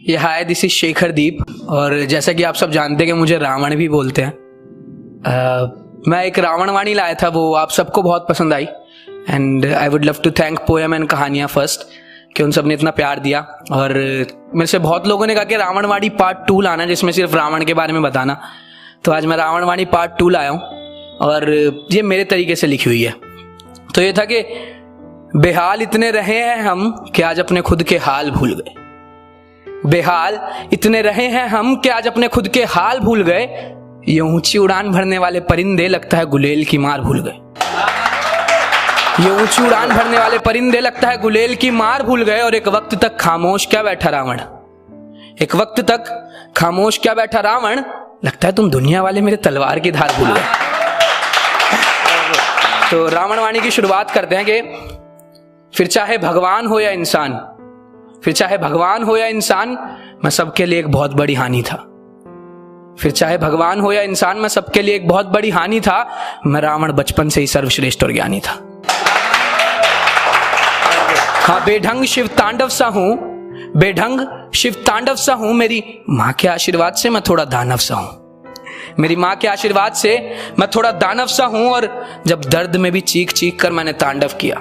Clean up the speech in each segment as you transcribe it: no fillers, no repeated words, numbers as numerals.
ये हाय, this is Shekhar दीप। और जैसा कि आप सब जानते हैं कि मुझे रावण भी बोलते हैं। मैं एक रावण वाणी लाया था, वो आप सबको बहुत पसंद आई। And I would love to thank poem and कहानियाँ फर्स्ट, कि उन सब ने इतना प्यार दिया। और मेरे से बहुत लोगों ने कहा कि रावण वाणी पार्ट 2 लाना, जिसमें सिर्फ रावण के बारे में बताना। तो आज मैं रावण वाणी पार्ट 2 लाया हूँ, और ये मेरे तरीके से लिखी हुई है। तो ये था कि बेहाल इतने रहे हैं हम कि आज अपने खुद के हाल भूल गए। बेहाल इतने रहे हैं हम कि आज अपने खुद के हाल भूल गए। ये ऊंची उड़ान भरने वाले परिंदे लगता है गुलेल की मार भूल गए। ये ऊंची उड़ान भरने वाले परिंदे लगता है गुलेल की मार भूल गए। और एक वक्त तक खामोश क्या बैठा रावण, एक वक्त तक खामोश क्या बैठा रावण, लगता है तुम दुनिया वाले मेरे तलवार की धार भूल गए। तो रावण वाणी की शुरुआत करते हैं कि फिर चाहे भगवान हो या इंसान, फिर चाहे भगवान हो या इंसान, मैं सबके लिए एक बहुत बड़ी हानि था। फिर चाहे भगवान हो या इंसान, मैं सबके लिए एक बहुत बड़ी हानि था। मैं रावण बचपन से ही सर्वश्रेष्ठ और ज्ञानी था। हाँ, बेढंग शिव तांडव सा हूं, बेढंग शिव तांडव सा हूं। मेरी माँ के आशीर्वाद से मैं थोड़ा दानव सा हूं। मेरी माँ के आशीर्वाद से मैं थोड़ा दानव सा हूं। और जब दर्द में भी चीख चीख कर मैंने तांडव किया,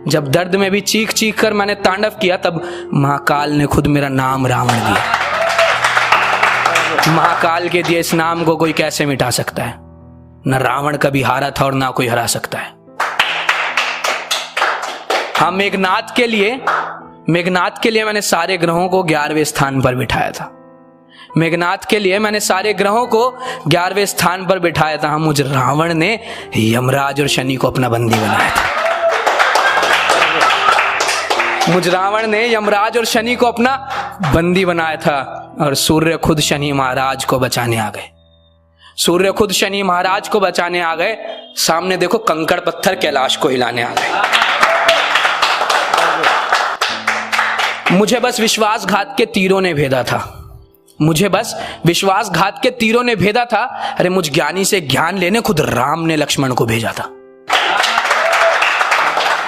जब दर्द में भी चीख चीख कर मैंने तांडव किया, तब महाकाल ने खुद मेरा नाम रावण दिया। महाकाल के दिए इस नाम को कोई कैसे मिटा सकता है। न रावण कभी हारा था और ना कोई हरा सकता है। हाँ, मेघनाथ के लिए मैंने सारे ग्रहों को 11वें स्थान पर बिठाया था। मेघनाथ के लिए मैंने सारे ग्रहों को 11वें स्थान पर बिठाया था। मुझ रावण ने यमराज और शनि को अपना बंदी बनाया था। मुझ रावण ने यमराज और शनि को अपना बंदी बनाया था। और सूर्य खुद शनि महाराज को बचाने आ गए। सूर्य खुद शनि महाराज को बचाने आ गए। सामने देखो, कंकड़ पत्थर कैलाश को हिलाने आ गए। मुझे बस विश्वासघात के तीरों ने भेदा था। मुझे बस विश्वासघात के तीरों ने भेदा था। अरे मुझ ज्ञानी से ज्ञान लेने खुद राम ने लक्ष्मण को भेजा था।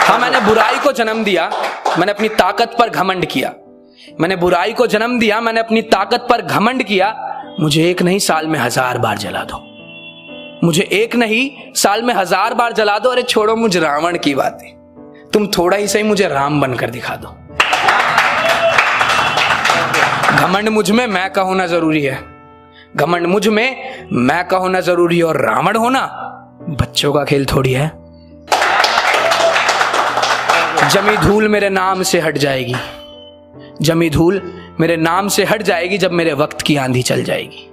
हाँ, मैंने बुराई को जन्म दिया, मैंने अपनी ताकत पर घमंड किया। मैंने बुराई को जन्म दिया, मैंने अपनी ताकत पर घमंड किया। मुझे एक नहीं साल में 1000 बार जला दो। मुझे एक नहीं साल में 1000 बार जला दो। अरे छोड़ो मुझ रावण की बातें, तुम थोड़ा ही सही मुझे राम बनकर दिखा दो। घमंड मुझ में मैं का होना जरूरी है। घमंड मुझ में मैं का होना जरूरी है। और रावण होना बच्चों का खेल थोड़ी है। जमी धूल मेरे नाम से हट जाएगी, जमी धूल मेरे नाम से हट जाएगी जब मेरे वक्त की आंधी चल जाएगी।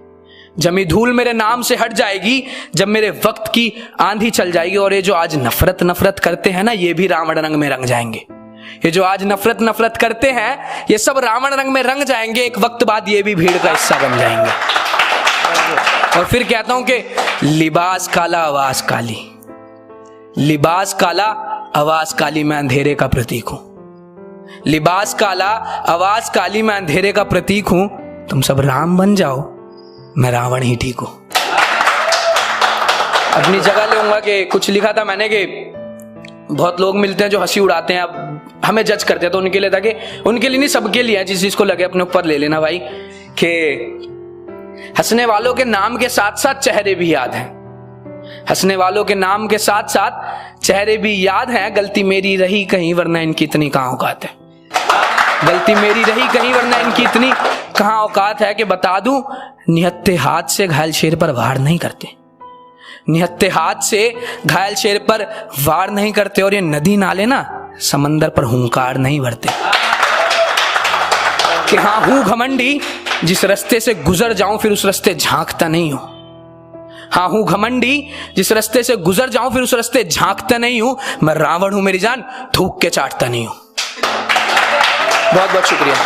जमी धूल मेरे नाम से हट जाएगी जब मेरे वक्त की आंधी चल जाएगी। और ये जो आज नफरत करते हैं ना, ये भी रावण रंग में रंग जाएंगे। ये जो आज नफरत करते हैं, ये सब रावण रंग में रंग जाएंगे। एक वक्त बाद ये भी भीड़ का हिस्सा बन जाएंगे। और फिर कहता हूं कि लिबास काला आवाज काली, लिबास काला आवाज काली, मैं अंधेरे का प्रतीक हूं। लिबास काला आवाज काली, मैं अंधेरे का प्रतीक हूं। तुम सब राम बन जाओ, मैं रावण ही ठीक हूं। अपनी जगह लूंगा कि कुछ लिखा था मैंने कि बहुत लोग मिलते हैं जो हंसी उड़ाते हैं, अब हमें जज करते हैं। तो उनके लिए था कि उनके लिए नहीं, सबके लिए है, जिस चीज को लगे अपने ऊपर ले लेना भाई। कि हंसने वालों के नाम के साथ साथ चेहरे भी याद हैं। हंसने वालों के नाम के साथ साथ चेहरे भी याद हैं। गलती मेरी रही कहीं, वरना इनकी इतनी कहां औकात है। गलती मेरी रही कहीं, वरना इनकी इतनी कहां औकात है। कि बता दूं, निहत्थे हाथ से घायल शेर पर वार नहीं करते। निहत्थे हाथ से घायल शेर पर वार नहीं करते। और ये नदी नाले ना समंदर पर हुंकार नहीं भरते। कि हाँ, हूं घमंडी, जिस रास्ते से गुजर जाऊं फिर उस रास्ते झांकता नहीं हूं। हाँ, हूं घमंडी, जिस रास्ते से गुजर जाऊं फिर उस रास्ते झांकता नहीं हूं। मैं रावण हूं मेरी जान, थूक के चाटता नहीं हूं। बहुत बहुत शुक्रिया।